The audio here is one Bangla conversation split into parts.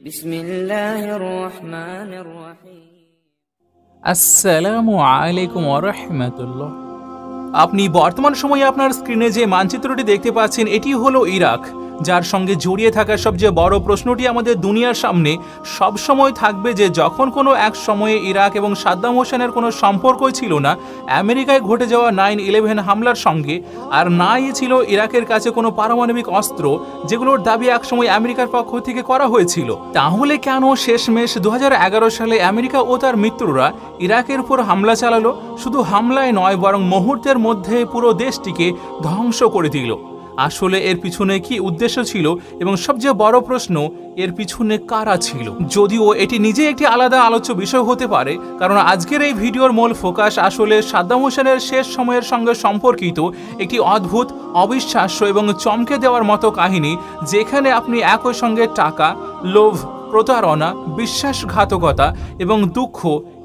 বিসমিল্লাহির রহমানির রহিম। আসসালামু আলাইকুম ওয়া রাহমাতুল্লাহ। আপনি বর্তমান সময়ে আপনার স্ক্রিনে যে মানচিত্রটি দেখতে পাচ্ছেন এটি হলো ইরাক, যার সঙ্গে জড়িয়ে থাকা সবচেয়ে বড় প্রশ্নটি আমাদের দুনিয়ার সামনে সবসময় থাকবে যে যখন কোনো এক সময়ে ইরাক এবং সাদ্দাম হোসেনের কোনো সম্পর্কই ছিল না আমেরিকায় ঘটে যাওয়া 9/11 হামলার সঙ্গে, আর নাই ছিল ইরাকের কাছে কোনো পারমাণবিক অস্ত্র যেগুলোর দাবি একসময় আমেরিকার পক্ষ থেকে করা হয়েছিল, তাহলে কেন শেষমেশ 2011 সালে আমেরিকা ও তার মিত্ররা ইরাকের উপর হামলা চালালো? শুধু হামলায় নয়, বরং মুহূর্তের মধ্যে পুরো দেশটিকে ধ্বংস করে দিল। আসলে এর পিছনে কি উদ্দেশ্য ছিল এবং সবচেয়ে বড় প্রশ্ন, এর পিছনে কারা ছিল? যদিও এটি নিজে একটি আলাদা আলোচ্য বিষয় হতে পারে, কারণ আজকের এই ভিডিওর মূল ফোকাস আসলে সাদ্দাম হোসেনের শেষ সময়ের সঙ্গে সম্পর্কিত একটি অদ্ভুত, অবিশ্বাস্য এবং চমকে দেওয়ার মতো কাহিনী, যেখানে আপনি একই সঙ্গে টাকা, লোভ, প্রতারণা, বিশ্বাসঘাতকতা এবং দুঃখ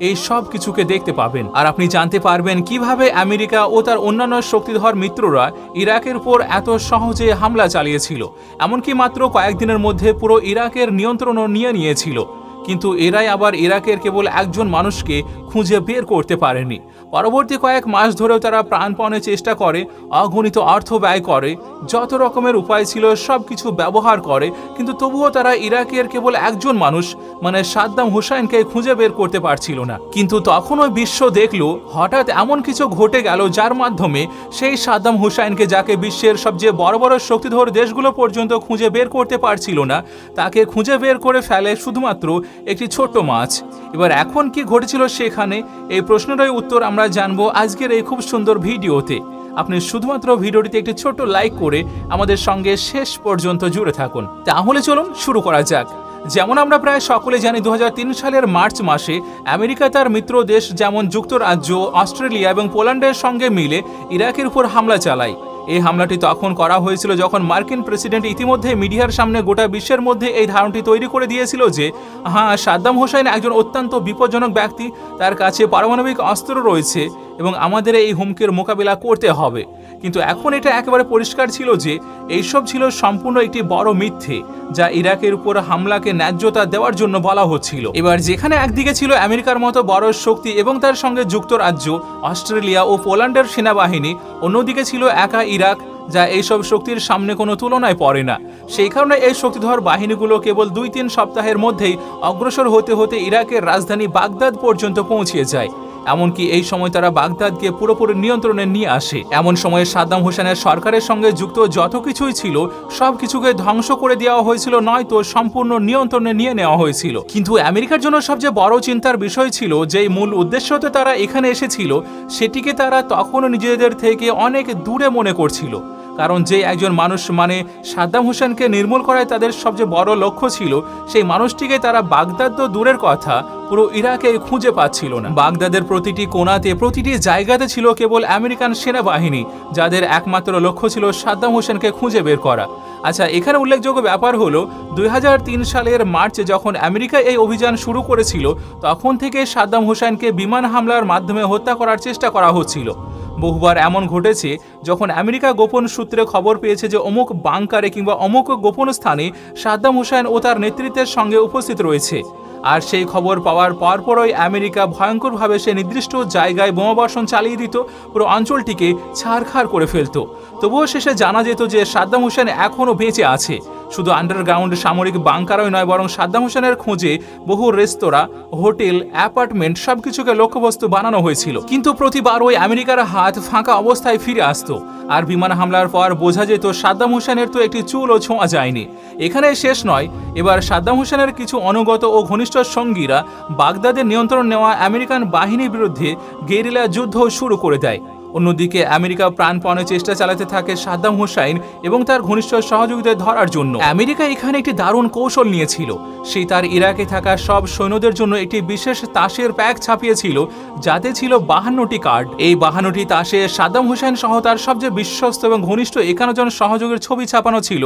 এই সব কিছুকে দেখতে পাবেন। আর আপনি জানতে পারবেন কিভাবে আমেরিকা ও তার অন্যান্য শক্তিধর মিত্ররা ইরাকের উপর এত সহজে হামলা চালিয়েছিল, এমনকি মাত্র কয়েকদিনের মধ্যে পুরো ইরাকের নিয়ন্ত্রণও নিয়ে নিয়েছিল। কিন্তু এরাই আবার ইরাকের কেবল একজন মানুষকে খুঁজে বের করতে পারেনি। পরবর্তী কয়েক মাস ধরেও তারা প্রাণপণে চেষ্টা করে, অগণিত অর্থ ব্যয় করে, যত রকমের উপায় ছিল সব কিছু ব্যবহার করে, কিন্তু তবুও তারা ইরাকের কেবল একজন মানুষ মানে সাদ্দাম হুসাইনকে খুঁজে বের করতে পারছিল না। কিন্তু তখন ওই বিশ্ব দেখলো হঠাৎ এমন কিছু ঘটে গেল যার মাধ্যমে সেই সাদ্দাম হুসাইনকে, যাকে বিশ্বের সবচেয়ে বড় বড় শক্তিধর দেশগুলো পর্যন্ত খুঁজে বের করতে পারছিল না, তাকে খুঁজে বের করে ফেলে শুধুমাত্র একটি ছোট্ট মাছ। এবার এখন কি ঘটেছিল সেখানে, এই প্রশ্নটাই উত্তর আমরা জানবো আজকের এই খুব সুন্দর ভিডিওতে। আপনি শুধুমাত্র ভিডিওটিতে একটি ছোট্ট লাইক করে আমাদের সঙ্গে শেষ পর্যন্ত জুড়ে থাকুন। তাহলে চলুন শুরু করা যাক। যেমন আমরা প্রায় সকলে জানি 2003 সালের মার্চ মাসে আমেরিকা তার মিত্র দেশ যেমন যুক্তরাজ্য, অস্ট্রেলিয়া এবং পোল্যান্ডের সঙ্গে মিলে ইরাকের উপর হামলা চালায়। এই হামলাটি তখন করা হয়েছিল যখন মার্কিন প্রেসিডেন্ট ইতিমধ্যে মিডিয়ার সামনে গোটা বিশ্বের মধ্যে এই ধারণাটি তৈরি করে দিয়েছিল যে হ্যাঁ, সাদ্দাম হোসেন একজন অত্যন্ত বিপজ্জনক ব্যক্তি, তার কাছে পারমাণবিক অস্ত্র রয়েছে এবং আমাদের এই হুমকির মোকাবিলা করতে হবে। কিন্তু এখন এটা একেবারে পরিষ্কার ছিল যে এইসব ছিল সম্পূর্ণ একটি বড় মিথ্যে, যা ইরাকের উপর হামলাকে ন্যায্যতা দেওয়ার জন্য বলা হচ্ছিল। এবার যেখানে একদিকে ছিল আমেরিকার মতো বড় শক্তি এবং তার সঙ্গে যুক্তরাজ্য, অস্ট্রেলিয়া ও পোল্যান্ডের সেনাবাহিনী, অন্যদিকে ছিল একা ইরাক, যা এইসব শক্তির সামনে কোনো তুলনায় পড়ে না। সেই কারণে এই শক্তিধর বাহিনীগুলো কেবল 2-3 সপ্তাহের মধ্যেই অগ্রসর হতে হতে ইরাকের রাজধানী বাগদাদ পর্যন্ত পৌঁছে যায়। এমনকি এই সময় তারা বাগদাদকে পুরোপুরি নিয়ন্ত্রণে নিয়ে আসে। এমন সময়ে সাদ্দাম হোসেনের সরকারের সঙ্গে যুক্ত যত কিছুই ছিল সব কিছুকে ধ্বংস করে দেওয়া হয়েছিল, নয়তো সম্পূর্ণ নিয়ন্ত্রণে নিয়ে নেওয়া হয়েছিল। কিন্তু আমেরিকার জন্য সবচেয়ে বড় চিন্তার বিষয় ছিল যে মূল উদ্দেশ্যতে তারা এখানে এসেছিল সেটিকে তারা তখনও নিজেদের থেকে অনেক দূরে মনে করছিল। কারণ যে একজন মানুষ মানে সাদ্দাম হোসেনকে নির্মূল করায় তাদের সবচেয়ে বড় লক্ষ্য ছিল, সেই মানুষটিকে তারা বাগদাদ তো দূরের কথা পুরো ইরাকে খুঁজে পাচ্ছিল না। বাগদাদের প্রতিটি কোণাতে, প্রতিটি জায়গাতে ছিল কেবল আমেরিকান সেনাবাহিনী, যাদের একমাত্র লক্ষ্য ছিল সাদ্দাম হোসেনকে খুঁজে বের করা। আচ্ছা, এখানে উল্লেখযোগ্য ব্যাপার হলো 2003 সালের মার্চে যখন আমেরিকা এই অভিযান শুরু করেছিল, তখন থেকে সাদ্দাম হোসেনকে বিমান হামলার মাধ্যমে হত্যা করার চেষ্টা করা হচ্ছিল। বহুবার এমন ঘটেছে যখন আমেরিকা গোপন সূত্রে খবর পেয়েছে যে অমুক বাংকারে কিংবা অমুক গোপন স্থানে সাদ্দাম হোসেন ও তার নেতৃত্বের সঙ্গে উপস্থিত রয়েছে, আর সেই খবর পাওয়ার পরপরই আমেরিকা ভয়ঙ্করভাবে সে নির্দিষ্ট জায়গায় বোমাবর্ষণ চালিয়ে দিত, পুরো অঞ্চলটিকে ছারখার করে ফেলত। তবুও শেষে জানা যেত যে সাদ্দাম হোসেন এখনও বেঁচে আছে। শুধু আন্ডারগ্রাউন্ড সামরিক বাংকারই নয়, বরং সাদ্দাম হোসেনের খোঁজে বহু রেস্তোরাঁ, হোটেল, অ্যাপার্টমেন্ট সবকিছুকে লক্ষ্যবস্তু বানানো হয়েছিল। কিন্তু প্রতিবার ওই আমেরিকার হাত ফাঁকা অবস্থায় ফিরে আসতো, আর বিমান হামলার পর বোঝা যেত সাদ্দাম হোসেনের তো একটি চুলও ছোঁয়া যায়নি। এখানে শেষ নয়, এবার সাদ্দাম হোসেনের কিছু অনুগত ও ঘনিষ্ঠ সঙ্গীরা বাগদাদের নিয়ন্ত্রণ নেওয়া আমেরিকান বাহিনীর বিরুদ্ধে গেরিলা যুদ্ধ শুরু করে দেয়। অন্যদিকে আমেরিকা প্রাণপণে চেষ্টা চালাতে থাকে সাদ্দাম হোসেন এবং তার ঘনিষ্ঠ সহযোগীদের ধরার জন্য। আমেরিকা এখানে একটি দারুণ কৌশল নিয়েছিল। সে তার ইরাকে থাকা সব সৈন্যদের জন্য একটি বিশেষ তাসের প্যাক ছাপিয়েছিল, যাতে ছিল 52টি কার্ড। এই 52টি তাসে সাদ্দাম হোসেন সহ তার সবচেয়ে বিশ্বস্ত এবং ঘনিষ্ঠ 51 জন সহযোগীর ছবি ছাপানো ছিল,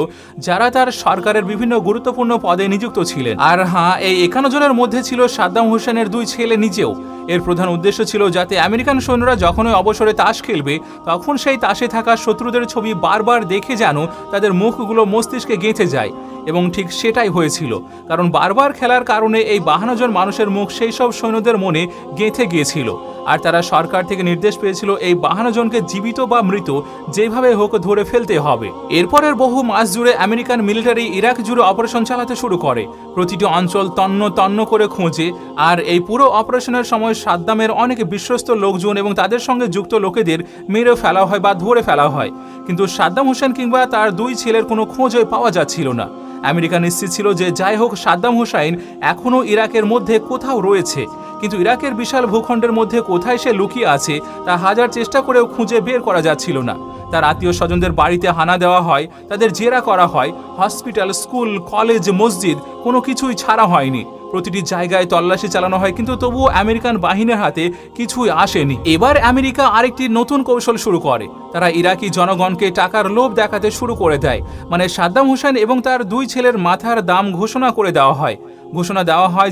যারা তার সরকারের বিভিন্ন গুরুত্বপূর্ণ পদে নিযুক্ত ছিলেন। আর হ্যাঁ, এই 51 জনের মধ্যে ছিল সাদ্দাম হোসেনের 2 ছেলে নিজেও। এর প্রধান উদ্দেশ্য ছিল যাতে আমেরিকান সৈন্যরা যখনই অবসরে তাস খেলবে তখন সেই তাসে থাকা শত্রুদের ছবি বারবার দেখে যেন তাদের মুখগুলো মস্তিষ্কে গেঁথে যায় এবং ঠিক সেটাই হয়েছিল, কারণ বারবার খেলার কারণে এই 52 জন মানুষের মুখ সেই সব সৈন্যদের মনে গেঁথে গিয়েছিল, আর তারা সরকার থেকে নির্দেশ পেয়েছিল এই 52 জনকে জীবিত বা মৃত যেভাবে হোক ধরে ফেলতে হবে। এরপরের বহু মাস জুড়ে আমেরিকান মিলিটারি ইরাক জুড়ে অপারেশন চালাতে শুরু করে, প্রতিটি অঞ্চল তন্ন তন্ন করে খোঁজে। আর এই পুরো অপারেশনের সময় সাদ্দামের অনেক বিশ্বস্ত লোকজন এবং তাদের সঙ্গে যুক্ত লোকেদের মেরে ফেলা হয় বা ধরে ফেলা হয়, কিন্তু সাদ্দাম হোসেন কিংবা তার 2 ছেলের কোনো খোঁজই পাওয়া যাচ্ছিল না। আমেরিকা নিশ্চিত ছিল যে যাই হোক সাদ্দাম হোসেন এখনও ইরাকের মধ্যে কোথাও রয়েছে, কিন্তু ইরাকের বিশাল ভূখণ্ডের মধ্যে কোথায় সে লুকিয়ে আছে তা হাজার চেষ্টা করেও খুঁজে বের করা যাচ্ছিল না। তার আত্মীয় স্বজনদের বাড়িতে হানা দেওয়া হয়, তাদের জেরা করা হয়, হসপিটাল, স্কুল, কলেজ, মসজিদ কোনো কিছুই ছাড়া হয়নি। প্রতিটি জায়গায় তল্লাশি চালানো হয়, কিন্তু তবুও আমেরিকান বাহিনীর হাতে কিছুই আসেনি। এবার আমেরিকা আরেকটি নতুন কৌশল শুরু করে। তারা ইরাকি জনগণকে টাকার লোভ দেখাতে শুরু করে দেয়। মানে সাদ্দাম হোসেন এবং তার 2 ছেলের মাথার দাম ঘোষণা করে দেওয়া হয়। ঘোষণা দেওয়া হয়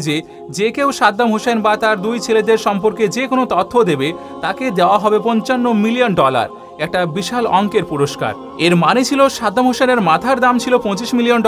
যে কেউ সাদ্দাম হোসেন বা তার 2 ছেলেদের সম্পর্কে যে কোনো তথ্য দেবে তাকে দেওয়া হবে $55 মিলিয়ন, একটা বিশাল অঙ্কের পুরস্কার। এর মানে ছিল সাদ্দাম হোসেনের মাথার দাম ছিল $25 মিলিয়ন,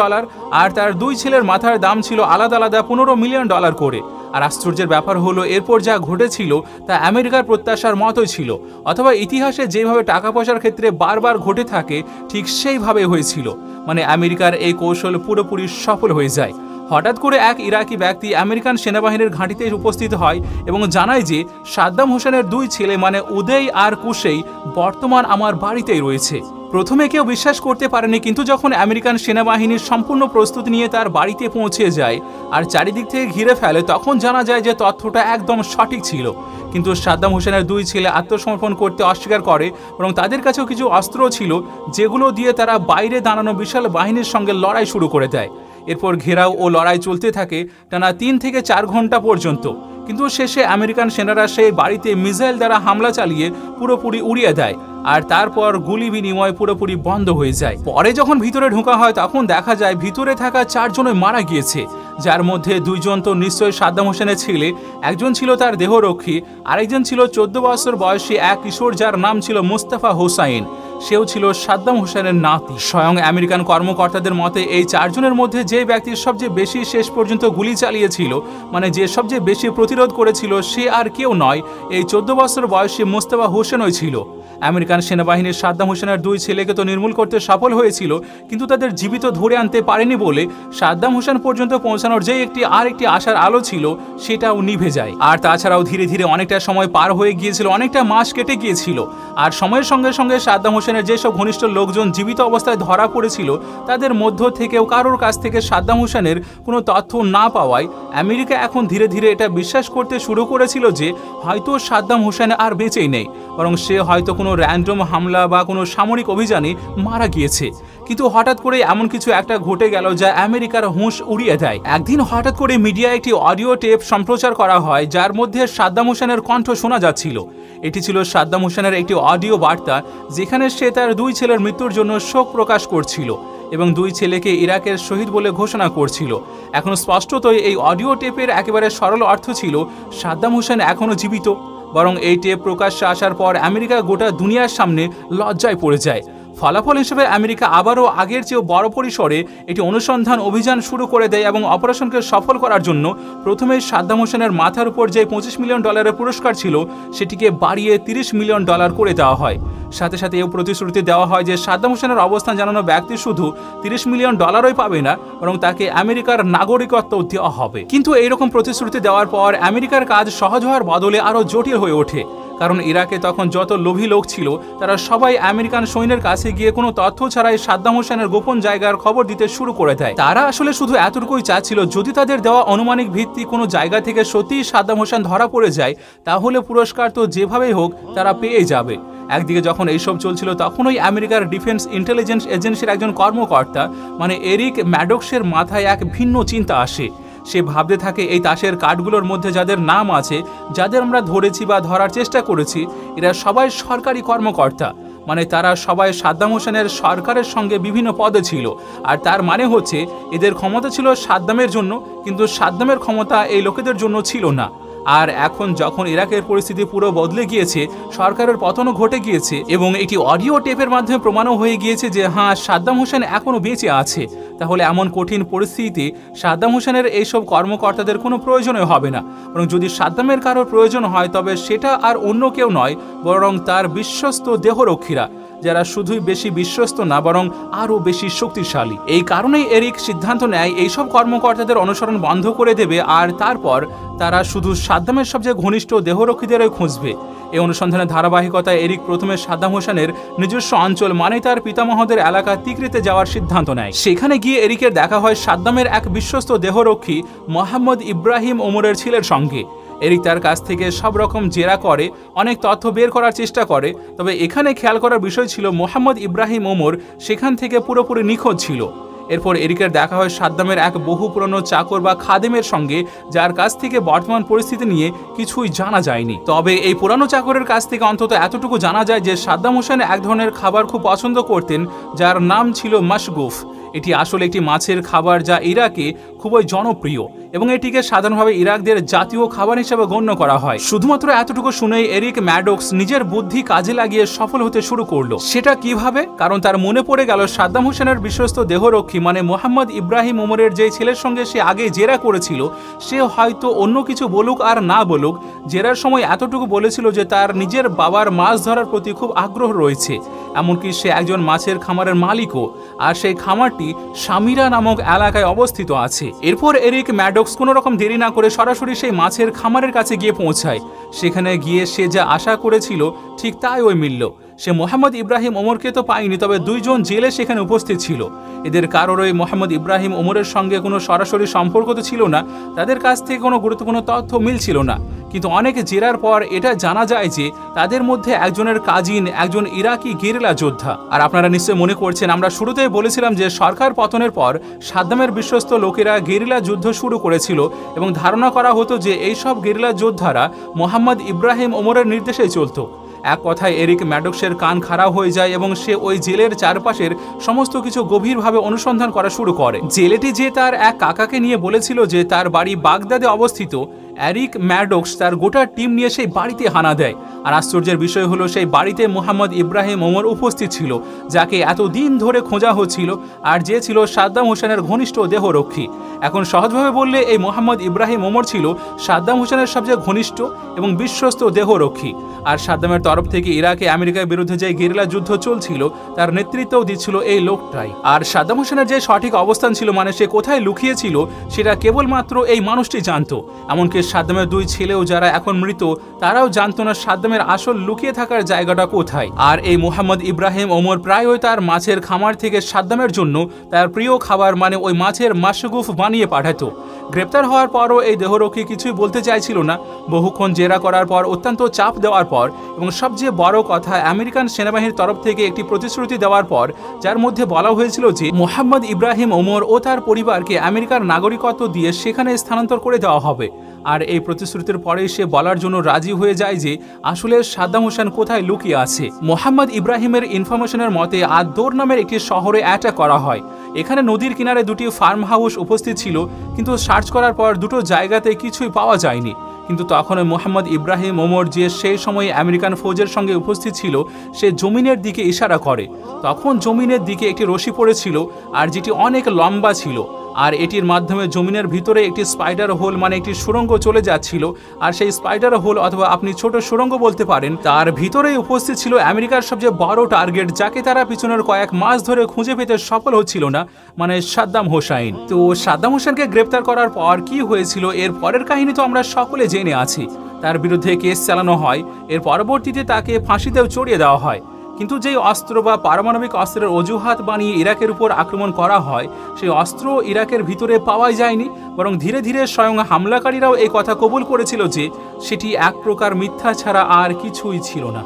আর তার 2 ছেলের মাথার দাম ছিল আলাদা আলাদা $15 মিলিয়ন করে। আর আশ্চর্যের ব্যাপার হলো এরপর যা ঘটেছিল তা আমেরিকার প্রত্যাশার মতোই ছিল, অথবা ইতিহাসে যেভাবে টাকা পয়সার ক্ষেত্রে বারবার ঘটে থাকে ঠিক সেইভাবে হয়েছিল। মানে আমেরিকার এই কৌশল পুরোপুরি সফল হয়ে যায়। হঠাৎ করে এক ইরাকি ব্যক্তি আমেরিকান সেনাবাহিনীর ঘাঁটিতে উপস্থিত হয় এবং জানায় যে সাদ্দাম হোসেনের 2 ছেলে মানে উদেই আর কুশেই বর্তমান আমার বাড়িতেই রয়েছে। প্রথমে কেউ বিশ্বাস করতে পারেনি, কিন্তু যখন আমেরিকান সেনাবাহিনীর সম্পূর্ণ প্রস্তুতি নিয়ে তার বাড়িতে পৌঁছে যায় আর চারিদিক থেকে ঘিরে ফেলে, তখন জানা যায় যে তথ্যটা একদম সঠিক ছিল। কিন্তু সাদ্দাম হোসেনের 2 ছেলে আত্মসমর্পণ করতে অস্বীকার করে, এবং তাদের কাছেও কিছু অস্ত্র ছিল যেগুলো দিয়ে তারা বাইরে দাঁড়ানো বিশাল বাহিনীর সঙ্গে লড়াই শুরু করে দেয়। এরপর ঘেরাও ও লড়াই চলতে থাকে টানা 3 থেকে 4 ঘন্টা পর্যন্ত, কিন্তু শেষে আমেরিকান সেনারা সেই বাড়িতে মিসাইল দ্বারা হামলা চালিয়ে পুরোপুরি উড়িয়ে দেয়, আর তারপর গুলি বিনিময় পুরোপুরি বন্ধ হয়ে যায়। পরে যখন ভিতরে ঢোকা হয় তখন দেখা যায় ভিতরে থাকা 4 জনই মারা গিয়েছে, যার মধ্যে 2 জন তো নিশ্চয়ই সাদ্দাম হোসেনের ছেলে, একজন ছিল তার দেহরক্ষী, আরেকজন ছিল 14 বছর বয়সী এক কিশোর যার নাম ছিল মোস্তফা হোসাইন, সেও ছিল সাদ্দাম হোসেনের নাতি। স্বয়ং আমেরিকান কর্মকর্তাদের মতে এই 4 জনের মধ্যে যে ব্যক্তি সবচেয়ে বেশি শেষ পর্যন্ত গুলি চালিয়েছিল, মানে যে সবচেয়ে বেশি প্রতিরোধ করেছিল, সে আর কেউ নয়, এই 14 বছর বয়সী মোস্তফা হোসেনই ছিল। আমেরিকান সেনাবাহিনীর সাদ্দাম হোসেনের 2 ছেলেকে তো নির্মূল করতে সফল হয়েছিল, কিন্তু তাদের জীবিত ধরে আনতে পারেনি বলে সাদ্দাম হোসেন পর্যন্ত পৌঁছানোর যে আরেকটি আশার আলো ছিল সেটাও নিভে যায়। আর তাছাড়াও ধীরে ধীরে অনেকটা সময় পার হয়ে গিয়েছিল, অনেকটা মাস কেটে গিয়েছিল, আর সময়ের সঙ্গে সঙ্গে সাদ্দাম হোসেনের যেসব ঘনিষ্ঠ লোকজন জীবিত অবস্থায় ধরা পড়েছিল তাদের মধ্য থেকেও কারোর কাছ থেকে সাদ্দাম হোসেনের কোনো তথ্য না পাওয়ায় আমেরিকা এখন ধীরে ধীরে এটা বিশ্বাস করতে শুরু করেছিল যে হয়তো সাদ্দাম হোসেন আর বেঁচেই নেই, বরং সে হয়তো কোনো র্যান্ডম হামলা বা কোনো সামরিক অভিযানে মারা গিয়েছে। কিন্তু হঠাৎ করে এমন কিছু একটা ঘটে গেল যা আমেরিকার হুঁশ উড়িয়ে দেয়। একদিন হঠাৎ করে মিডিয়ায় একটি অডিও টেপ সম্প্রচার করা হয় যার মধ্যে সাদ্দাম হোসেনের কণ্ঠ শোনা যাচ্ছিল। এটি ছিল সাদ্দাম হোসেনের একটি অডিও বার্তা, যেখানে সে তার 2 ছেলের মৃত্যুর জন্য শোক প্রকাশ করছিল এবং 2 ছেলেকে ইরাকের শহীদ বলে ঘোষণা করছিল। এখন স্পষ্টতই এই অডিও টেপের একেবারে সরল অর্থ ছিল সাদ্দাম হোসেন এখনও জীবিত। বরং এই টেপ প্রকাশ্যে আসার পর আমেরিকা গোটা দুনিয়ার সামনে লজ্জায় পড়ে যায়। ফলাফল হিসেবে আমেরিকা আবারও আগের চেয়েও বড় পরিসরে একটি অনুসন্ধান অভিযান শুরু করে দেয় এবং অপারেশনকে সফল করার জন্য প্রথমে সাদ্দাম হোসেনের মাথার উপর যে $25 মিলিয়ন পুরস্কার ছিল সেটিকে বাড়িয়ে $30 মিলিয়ন করে দেওয়া হয়। সাথে সাথে এও প্রতিশ্রুতি দেওয়া হয় যে সাদ্দাম হোসেনের অবস্থান জানানো ব্যক্তি শুধু $30 মিলিয়ন পাবে না, বরং তাকে আমেরিকার নাগরিকত্ব দেওয়া হবে। কিন্তু এইরকম প্রতিশ্রুতি দেওয়ার পর আমেরিকার কাজ সহজ হওয়ার বদলে আরও জটিল হয়ে ওঠে, কারণ ইরাকে তখন যত লোভী লোক ছিল তারা সবাই আমেরিকান সৈন্যের কাছে গিয়ে কোনো তথ্য ছাড়াই সাদ্দাম হোসেনের গোপন জায়গার খবর দিতে শুরু করে দেয়। তারা আসলে শুধু এতটুকুই চাচ্ছিল, যদি তাদের দেওয়া অনুমানিক ভিত্তি কোনো জায়গা থেকে সত্যিই সাদ্দাম হোসেন ধরা পড়ে যায় তাহলে পুরস্কার তো যেভাবেই হোক তারা পেয়ে যাবে। একদিকে যখন এইসব চলছিল তখনই আমেরিকার ডিফেন্স ইন্টেলিজেন্স এজেন্সির একজন কর্মকর্তা মানে এরিক ম্যাডক্সের মাথায় এক ভিন্ন চিন্তা আসে। সে ভাবতে থাকে এই তাসের কার্ডগুলোর মধ্যে যাদের নাম আছে, যাদের আমরা ধরেছি বা ধরার চেষ্টা করেছি, এরা সবাই সরকারি কর্মকর্তা, মানে তারা সবাই সাদ্দাম হোসেনের সরকারের সঙ্গে বিভিন্ন পদে ছিল। আর তার মানে হচ্ছে এদের ক্ষমতা ছিল সাদ্দামের জন্য, কিন্তু সাদ্দামের ক্ষমতা এই লোকেদের জন্য ছিল না। আর এখন যখন ইরাকের পরিস্থিতি পুরো বদলে গিয়েছে, সরকারের পতনও ঘটে গিয়েছে এবং এটি অডিও টেপের মাধ্যমে প্রমাণও হয়ে গিয়েছে যে হ্যাঁ, সাদ্দাম হোসেন এখনও বেঁচে আছে, তাহলে এমন কঠিন পরিস্থিতিতে সাদ্দাম হোসেনের এইসব কর্মকর্তাদের কোনো প্রয়োজনই হবে না। বরং যদি সাদ্দামের কারোর প্রয়োজন হয় তবে সেটা আর অন্য কেউ নয়, বরং তার বিশ্বস্ত দেহরক্ষীরা, যারা শুধুই বেশি বিশ্বস্ত না বরং আরও বেশি শক্তিশালী। এই কারণেই এরিক সিদ্ধান্ত নেয় এইসব কর্মকর্তাদের অনুসরণ বন্ধ করে দেবে আর তারপর তারা শুধু সাদ্দামের সবচেয়ে ঘনিষ্ঠ দেহরক্ষীদেরই খুঁজবে। এই অনুসন্ধানের ধারাবাহিকতায় এরিক প্রথমে সাদ্দাম হোসেনের নিজস্ব অঞ্চল মানে তার পিতামহদের এলাকা তিকরিতে যাওয়ার সিদ্ধান্ত নেয়। সেখানে গিয়ে এরিকের দেখা হয় সাদ্দামের এক বিশ্বস্ত দেহরক্ষী মোহাম্মদ ইব্রাহিম ওমরের ছেলের সঙ্গে। এরিক তার কাছ থেকে সব রকম জেরা করে, অনেক তথ্য বের করার চেষ্টা করে, তবে এখানে খেয়াল করার বিষয় ছিল মোহাম্মদ ইব্রাহিম ওমর সেখান থেকে পুরোপুরি নিখোঁজ ছিল। এরপর এরিকের দেখা হয় সাদ্দামের এক বহু পুরনো চাকর বা খাদেমের সঙ্গে, যার কাছ থেকে বর্তমান পরিস্থিতি নিয়ে কিছুই জানা যায়নি। তবে এই পুরানো চাকরের কাছ থেকে অন্তত এতটুকু জানা যায় যে সাদ্দাম হোসেন এক ধরনের খাবার খুব পছন্দ করতেন, যার নাম ছিল মাশগুফ। এটি আসলে একটি মাছের খাবার যা ইরাকে খুবই জনপ্রিয় এবং এটিকে সাধারণভাবে ইরাকদের জাতীয় খাবার হিসেবে গণ্য করা হয়। শুধুমাত্র এতটুকু শুনেই এরিক ম্যাডক্স নিজের বুদ্ধি কাজে লাগিয়ে সফল হতে শুরু করলো। সেটা কিভাবে? কারণ তার মনে পড়ে গেল সাদ্দাম হোসেনের বিশ্বস্ত দেহরক্ষী মানে মোহাম্মদ ইব্রাহিম ওমরের যে ছেলের সঙ্গে সে আগে জেরা করেছিল, সে হয়তো অন্য কিছু বলুক আর না বলুক, জেরার সময় এতটুকু বলেছিল যে তার নিজের বাবার মাছ ধরার প্রতি খুব আগ্রহ রয়েছে, এমনকি সে একজন মাছের খামারের মালিকও, আর সেই খামারটি সামিরা নামক এলাকায় অবস্থিত আছে। এরপর এরিক ম্যাডক্স কোনো রকম দেরি না করে সরাসরি সেই মাছের খামারের কাছে গিয়ে পৌঁছায়। সেখানে গিয়ে সে যা আশা করেছিল ঠিক তাই ওই মিলল। সে মোহাম্মদ ইব্রাহিম ওমরকে তো পায়নি, তবে দুইজন জেলে সেখানে উপস্থিত ছিল। এদের কারোরই মোহাম্মদ ইব্রাহিম ওমরের সঙ্গে কোনো সরাসরি সম্পর্ক তো ছিল না, তাদের কাছ থেকে কোনো গুরুত্বপূর্ণ তথ্য মিলছিল না। কিন্তু অনেক জেরার পর এটা জানা যায় যে তাদের মধ্যে একজনের কাজিন একজন ইরাকি গেরিলা যোদ্ধা। আর আপনারা নিশ্চয়ই মনে করছেন, আমরা শুরুতেই বলেছিলাম যে সরকার পতনের পর সাদ্দামের বিশ্বস্ত লোকেরা গেরিলা যুদ্ধ শুরু করেছিল এবং ধারণা করা হতো যে এইসব গেরিলা যোদ্ধারা মোহাম্মদ ইব্রাহিম ওমরের নির্দেশেই চলত। এক কথায় এরিক ম্যাডক্সের কান খাড়া হয়ে যায় এবং সে ওই জেলের চারপাশের সমস্ত কিছু গভীরভাবে অনুসন্ধান করা শুরু করে। জেলেটি যে তার এক কাকাকে নিয়ে বলেছিল যে তার বাড়ি বাগদাদে অবস্থিত, এরিক ম্যাডক্স তার গোটা টিম নিয়ে সেই বাড়িতে হানা দেয়। আর আশ্চর্যের বিষয় হলো সেই বাড়িতে মোহাম্মদ ইব্রাহিম ওমর উপস্থিত ছিল, যাকে এতদিন ধরে খোঁজা হচ্ছিল আর যে ছিল সাদ্দাম হোসেনের ঘনিষ্ঠ দেহরক্ষী। এখন সহজভাবে বললে এই মোহাম্মদ ইব্রাহিম ওমর ছিল সাদ্দাম হোসেনের সবচেয়ে ঘনিষ্ঠ এবং বিশ্বস্ত দেহরক্ষী। আর সাদ্দামের তরফ থেকে ইরাকে আমেরিকার বিরুদ্ধে যে গেরিলা যুদ্ধ চলছিল তার নেতৃত্বও দিচ্ছিল এই লোকটাই। আর সাদ্দাম হোসেনের যে সঠিক অবস্থান ছিল, মানে সে কোথায় লুকিয়েছিল, সেটা কেবলমাত্র এই মানুষটি জানত। এমনকি সাদ্দামের দুই ছেলেও যারা এখন মৃত, তারাও জানতো না সাদ্দামের আসল লুকিয়ে থাকার জায়গাটা কোথায়। আর এই মোহাম্মদ ইব্রাহিম ওমর প্রায়ই তার মাছের খামার থেকে সাদ্দামের জন্য তার প্রিয় খাবার মানে ওই মাছের মাশগুফ বানিয়ে পাঠাতো। গ্রেপ্তার হওয়ার পরও এই দেহরক্ষী কিছুই বলতে চাইছিল না। বহুক্ষণ জেরা করার পর, অত্যন্ত চাপ দেওয়ার পর এবং সবচেয়ে বড় কথা আমেরিকান সেনাবাহিনীর তরফ থেকে একটি প্রতিশ্রুতি দেওয়ার পর, যার মধ্যে বলা হয়েছিল যে মোহাম্মদ ইব্রাহিম ওমর ও তার পরিবারকে আমেরিকার নাগরিকত্ব দিয়ে সেখানে স্থানান্তর করে দেওয়া হবে। আর এই প্রতিশ্রুতির পরে সে বলার জন্য রাজি হয়ে যায় যে আসলে সাদ্দাম হোসেন কোথায় লুকিয়ে আছে। মোহাম্মদ ইব্রাহিমের ইনফরমেশনের মতে আদ-দৌর নামের একটি শহরে অ্যাটাক করা হয়। এখানে নদীর কিনারে দুটি ফার্ম হাউস উপস্থিত ছিল, কিন্তু সার্চ করার পর দুটো জায়গাতে কিছুই পাওয়া যায়নি। কিন্তু তখন মোহাম্মদ ইব্রাহিম ওমর, যে সেই সময়ে আমেরিকান ফৌজের সঙ্গে উপস্থিত ছিল, সে জমিনের দিকে ইশারা করে। তখন জমিনের দিকে একটি রশি পড়েছিল আর যেটি অনেক লম্বা ছিল, আর এটির মাধ্যমে জমিনের ভিতরে একটি স্পাইডার হোল মানে একটি সুড়ঙ্গ চলে যাচ্ছিল। আর সেই স্পাইডার হোল অথবা আপনি ছোট সুড়ঙ্গ বলতে পারেন, তার ভিতরেই উপস্থিত ছিল আমেরিকার সবচেয়ে বড় টার্গেট, যাকে তারা পিছনের কয়েক মাস ধরে খুঁজে পেতে সফল হচ্ছিল না, মানে সাদ্দাম হোসাইন। তো সাদ্দাম হোসেনকে গ্রেপ্তার করার পর কি হয়েছিল এর পরের কাহিনী তো আমরা সকলে জেনে আছি। তার বিরুদ্ধে কেস চালানো হয়, এর পরবর্তীতে তাকে ফাঁসিতেও চড়িয়ে দেওয়া হয়। কিন্তু যেই অস্ত্র বা পারমাণবিক অস্ত্রের অজুহাত বানিয়ে ইরাকের উপর আক্রমণ করা হয়, সেই অস্ত্র ইরাকের ভিতরে পাওয়া যায়নি, বরং ধীরে ধীরে স্বয়ং হামলাকারীরাও এই কথা কবুল করেছিল যে সেটি এক প্রকার মিথ্যা ছাড়া আর কিছুই ছিল না।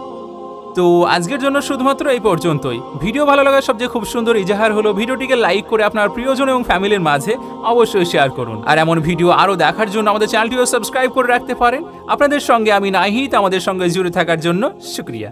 তো আজকের জন্য শুধুমাত্র এই পর্যন্তই। ভিডিও ভালো লাগার সবচেয়ে খুব সুন্দর ইজাহার হলো ভিডিওটিকে লাইক করে আপনার প্রিয়জন এবং ফ্যামিলির মাঝে অবশ্যই শেয়ার করুন। আর এমন ভিডিও আরও দেখার জন্য আমাদের চ্যানেলটিও সাবস্ক্রাইব করে রাখতে পারেন। আপনাদের সঙ্গে আমি নাহিদ, আমাদের সঙ্গে জুড়ে থাকার জন্য শুকরিয়া।